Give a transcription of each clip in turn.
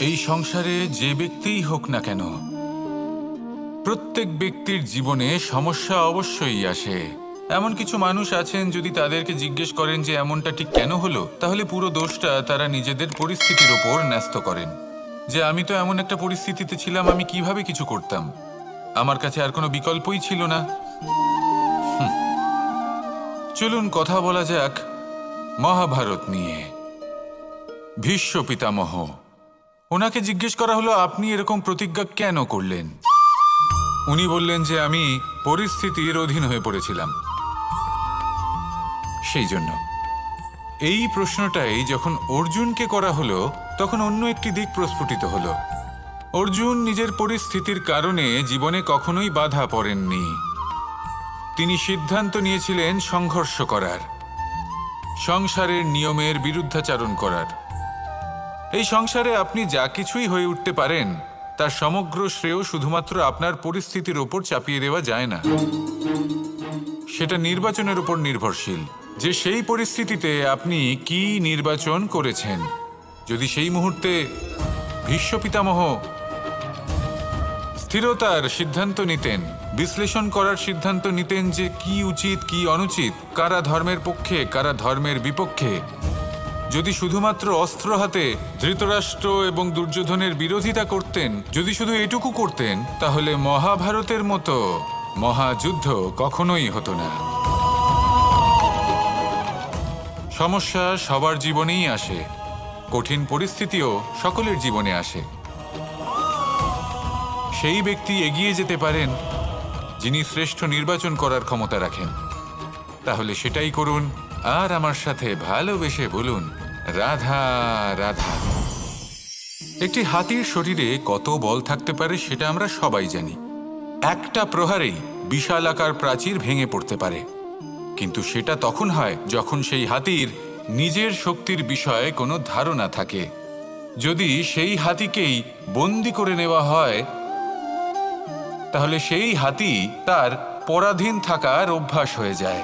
এই সংসারে যে ব্যক্তিই হোক না কেন, প্রত্যেক ব্যক্তির জীবনে সমস্যা অবশ্যই আসে। এমন কিছু মানুষ আছেন, যদি তাদেরকে জিজ্ঞেস করেন যে এমনটা ঠিক কেন হলো, তাহলে পুরো দোষটা তারা নিজেদের পরিস্থিতির ওপর ন্যস্ত করেন। যে আমি তো এমন একটা পরিস্থিতিতে ছিলাম, আমি কিভাবে কিছু করতাম, আমার কাছে আর কোনো বিকল্পই ছিল না। চলুন কথা বলা যাক মহাভারত নিয়ে। ভীষ্ম পিতামহ, ওনাকে জিজ্ঞেস করা হলো আপনি এরকম প্রতিজ্ঞা কেন করলেন। উনি বললেন যে আমি পরিস্থিতির অধীন হয়ে পড়েছিলাম, সেই জন্য। এই প্রশ্নটাই যখন অর্জুনকে করা হলো, তখন অন্য একটি দিক প্রস্ফুটিত হলো। অর্জুন নিজের পরিস্থিতির কারণে জীবনে কখনোই বাধা পড়েননি। তিনি সিদ্ধান্ত নিয়েছিলেন সংঘর্ষ করার, সংসারের নিয়মের বিরুদ্ধাচারণ করার। এই সংসারে আপনি যা কিছুই হয়ে উঠতে পারেন, তার সমগ্র শ্রেয় শুধুমাত্র আপনার পরিস্থিতির ওপর চাপিয়ে দেওয়া যায় না। সেটা নির্বাচনের উপর নির্ভরশীল, যে সেই পরিস্থিতিতে আপনি কি নির্বাচন করেছেন। যদি সেই মুহূর্তে ভীষ্ম পিতামহ স্থিরতার সিদ্ধান্ত নিতেন, বিশ্লেষণ করার সিদ্ধান্ত নিতেন যে কি উচিত কি অনুচিত, কারা ধর্মের পক্ষে কারা ধর্মের বিপক্ষে, যদি শুধুমাত্র অস্ত্র হাতে ধৃতরাষ্ট্র এবং দুর্যোধনের বিরোধিতা করতেন, যদি শুধু এটুকু করতেন, তাহলে মহাভারতের মতো মহাযুদ্ধ কখনোই হতো না। সমস্যা সবার জীবনেই আসে, কঠিন পরিস্থিতিও সকলের জীবনে আসে। সেই ব্যক্তি এগিয়ে যেতে পারেন যিনি শ্রেষ্ঠ নির্বাচন করার ক্ষমতা রাখেন। তাহলে সেটাই করুন, আর আমার সাথে ভালোবেসে বলুন রাধা রাধা। একটি হাতির শরীরে কত বল থাকতে পারে সেটা আমরা সবাই জানি। একটা প্রহারেই বিশালাকার প্রাচীর ভেঙে পড়তে পারে, কিন্তু সেটা তখন হয় যখন সেই হাতির নিজের শক্তির বিষয়ে কোনো ধারণা থাকে। যদি সেই হাতিকেই বন্দি করে নেওয়া হয়, তাহলে সেই হাতি তার পরাধীন থাকার অভ্যাস হয়ে যায়।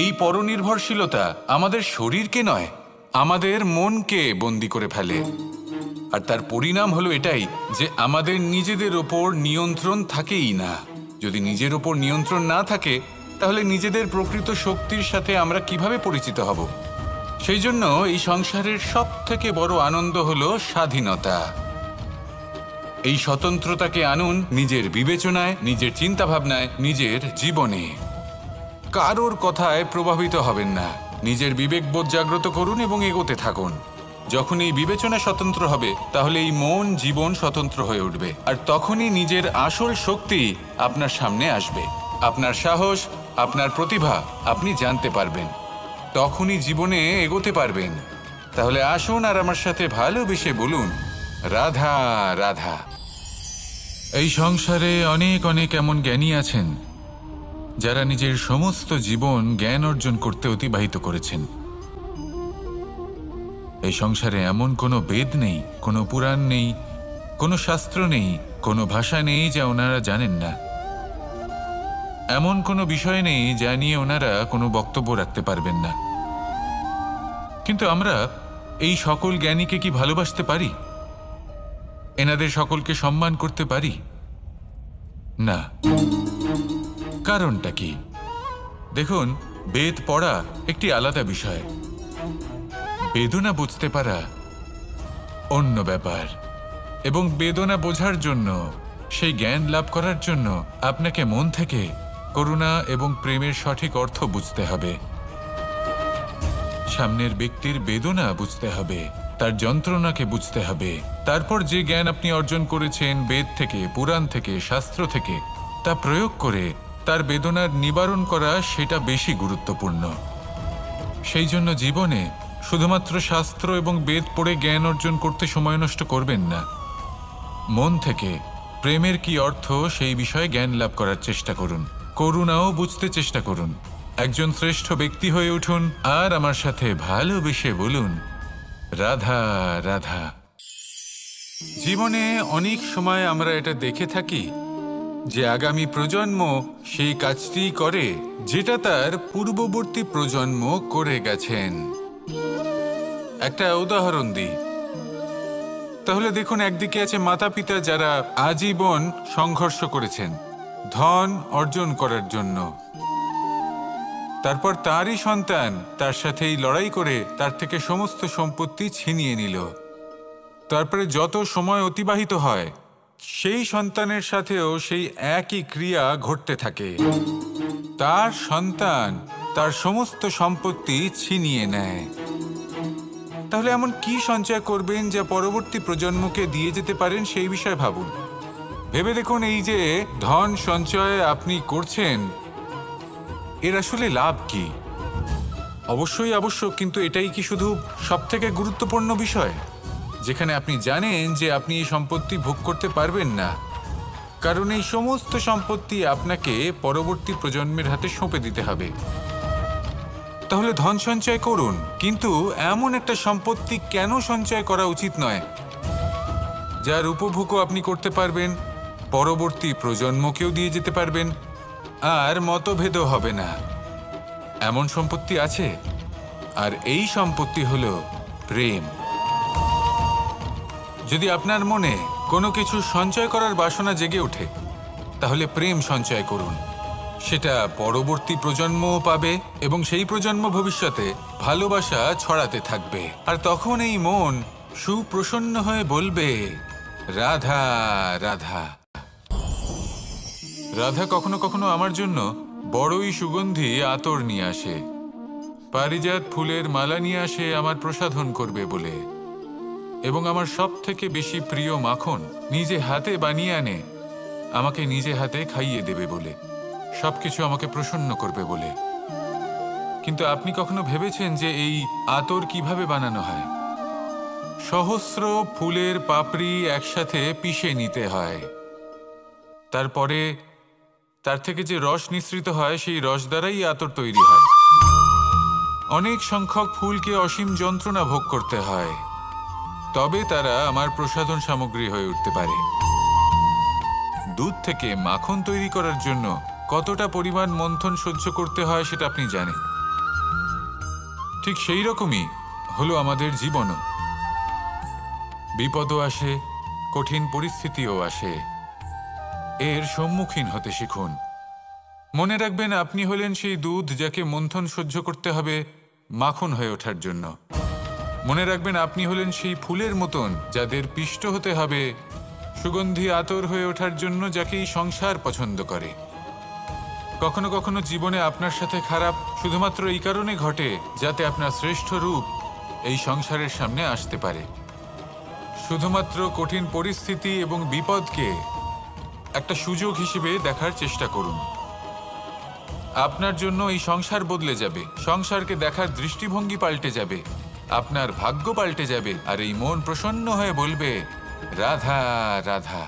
এই পরনির্ভরশীলতা আমাদের শরীরকে নয়, আমাদের মনকে বন্দি করে ফেলে। আর তার পরিণাম হলো এটাই যে আমাদের নিজেদের ওপর নিয়ন্ত্রণ থাকেই না। যদি নিজের ওপর নিয়ন্ত্রণ না থাকে, তাহলে নিজেদের প্রকৃত শক্তির সাথে আমরা কিভাবে পরিচিত হব? সেই জন্য এই সংসারের সবথেকে বড় আনন্দ হলো স্বাধীনতা। এই স্বতন্ত্রতাকে আনুন নিজের বিবেচনায়, নিজের চিন্তাভাবনায়, নিজের জীবনে। কারোর কথায় প্রভাবিত হবেন না, নিজের বিবেকবোধ জাগ্রত করুন এবং এগোতে থাকুন। যখন এই বিবেচনা স্বতন্ত্র হবে, তাহলে এই মন জীবন স্বতন্ত্র হয়ে উঠবে, আর তখনই নিজের আসল শক্তি আপনার সামনে আসবে। আপনার সাহস, আপনার প্রতিভা আপনি জানতে পারবেন, তখনই জীবনে এগোতে পারবেন। তাহলে আসুন আর আমার সাথে ভালোবেসে বলুন রাধা রাধা। এই সংসারে অনেক অনেক এমন জ্ঞানী আছেন যারা নিজের সমস্ত জীবন জ্ঞান অর্জন করতে অতিবাহিত করেছেন। এই সংসারে এমন কোনো বেদ নেই, কোনো পুরাণ নেই, কোনো শাস্ত্র নেই, কোনো ভাষা নেই যা ওনারা জানেন না। এমন কোনো বিষয় নেই যা নিয়ে ওনারা কোনো বক্তব্য রাখতে পারবেন না। কিন্তু আমরা এই সকল জ্ঞানীকে কি ভালোবাসতে পারি? এনাদের সকলকে সম্মান করতে পারি না। কারণটা কি? দেখুন, বেদ পড়া একটি আলাদা বিষয়, বেদনা বুঝতে পারা অন্য ব্যাপার। এবং বেদনা বোঝার জন্য, সেই জ্ঞান লাভ করার জন্য আপনাকে মন থেকে করুণা এবং প্রেমের সঠিক অর্থ বুঝতে হবে। সামনের ব্যক্তির বেদনা বুঝতে হবে, তার যন্ত্রণাকে বুঝতে হবে। তারপর যে জ্ঞান আপনি অর্জন করেছেন বেদ থেকে, পুরাণ থেকে, শাস্ত্র থেকে, তা প্রয়োগ করে তার বেদনার নিবারণ করা, সেটা বেশি গুরুত্বপূর্ণ। সেই জন্য জীবনে শুধুমাত্র শাস্ত্র এবং বেদ পড়ে জ্ঞান অর্জন করতে সময় নষ্ট করবেন না। মন থেকে প্রেমের কি অর্থ সেই বিষয়ে জ্ঞান লাভ করার চেষ্টা করুন, করুণাও বুঝতে চেষ্টা করুন। একজন শ্রেষ্ঠ ব্যক্তি হয়ে উঠুন, আর আমার সাথে ভালোবেসে বলুন রাধা রাধা। জীবনে অনেক সময় আমরা এটা দেখে থাকি যে আগামী প্রজন্ম সেই কাজটি করে যেটা তার পূর্ববর্তী প্রজন্ম করে গেছেন। একটা উদাহরণ দিই। তাহলে দেখুন, একদিকে আছে মাতা পিতা যারা আজীবন সংঘর্ষ করেছেন ধন অর্জন করার জন্য। তারপর তারই সন্তান তার সাথেই লড়াই করে তার থেকে সমস্ত সম্পত্তি ছিনিয়ে নিল। তারপরে যত সময় অতিবাহিত হয় সেই সন্তানের সাথেও সেই একই ক্রিয়া ঘটতে থাকে। তার সন্তান তার সমস্ত সম্পত্তি ছিনিয়ে নেয়। তাহলে এমন কি সঞ্চয় করবেন যা পরবর্তী প্রজন্মকে দিয়ে যেতে পারেন, সেই বিষয়ে ভাবুন। ভেবে দেখুন, এই যে ধন সঞ্চয় আপনি করছেন, এর আসলে লাভ কি? অবশ্যই আবশ্যক, কিন্তু এটাই কি শুধু সবথেকে গুরুত্বপূর্ণ বিষয়, যেখানে আপনি জানেন যে আপনি এই সম্পত্তি ভোগ করতে পারবেন না, কারণ এই সমস্ত সম্পত্তি আপনাকে পরবর্তী প্রজন্মের হাতে সঁপে দিতে হবে। তাহলে ধন সঞ্চয় করুন, কিন্তু এমন একটা সম্পত্তি কেন সঞ্চয় করা উচিত নয় যার উপভোগও আপনি করতে পারবেন, পরবর্তী প্রজন্মকেও দিয়ে যেতে পারবেন, আর মতভেদও হবে না। এমন সম্পত্তি আছে, আর এই সম্পত্তি হলো প্রেম। যদি আপনার মনে কোনো কিছু সঞ্চয় করার বাসনা জেগে ওঠে, তাহলে প্রেম সঞ্চয় করুন। সেটা পরবর্তী প্রজন্মও পাবে এবং সেই প্রজন্ম ভবিষ্যতে ভালোবাসা ছড়াতে থাকবে। আর তখন এই মন সুপ্রসন্ন হয়ে বলবে, রাধা রাধা। রাধা কখনো কখনো আমার জন্য বড়ই সুগন্ধি আতর নিয়ে আসে, পারিজাত ফুলের মালা নিয়ে আসে আমার প্রসাধন করবে বলে, এবং আমার সব থেকে বেশি প্রিয় মাখন নিজে হাতে বানিয়ে আনে আমাকে নিজে হাতে খাইয়ে দেবে বলে, সবকিছু আমাকে প্রসন্ন করবে বলে। কিন্তু আপনি কখনো ভেবেছেন যে এই আতর কিভাবে বানানো হয়? সহস্র ফুলের পাপড়ি একসাথে পিষে নিতে হয়, তারপরে তার থেকে যে রস নিঃসৃত হয় সেই রস দ্বারাই আতর তৈরি হয়। অনেক সংখ্যক ফুলকে অসীম যন্ত্রণা ভোগ করতে হয়, তবে তারা আমার প্রসাধন সামগ্রী হয়ে উঠতে পারে। দুধ থেকে মাখন তৈরি করার জন্য কতটা পরিমাণ মন্থন সহ্য করতে হয় সেটা আপনি জানেন। ঠিক সেই রকমই হলো আমাদের জীবনও। বিপদও আসে, কঠিন পরিস্থিতিও আসে, এর সম্মুখীন হতে শিখুন। মনে রাখবেন, আপনি হলেন সেই দুধ যাকে মন্থন সহ্য করতে হবে মাখন হয়ে ওঠার জন্য। মনে রাখবেন, আপনি হলেন সেই ফুলের মতন যাদের পিষ্ট হতে হবে সুগন্ধি আতর হয়ে ওঠার জন্য, যাকেই সংসার পছন্দ করে। কখনো কখনো জীবনে আপনার সাথে খারাপ শুধুমাত্র এই কারণে ঘটে যাতে আপনার শ্রেষ্ঠ রূপ এই সংসারের সামনে আসতে পারে। শুধুমাত্র কঠিন পরিস্থিতি এবং বিপদকে একটা সুযোগ হিসেবে দেখার চেষ্টা করুন। আপনার জন্য এই সংসার বদলে যাবে, সংসারকে দেখার দৃষ্টিভঙ্গি পাল্টে যাবে, আপনার ভাগ্য পাল্টে যাবে, আর এই মন প্রসন্ন হয়ে বলবে, রাধা রাধা।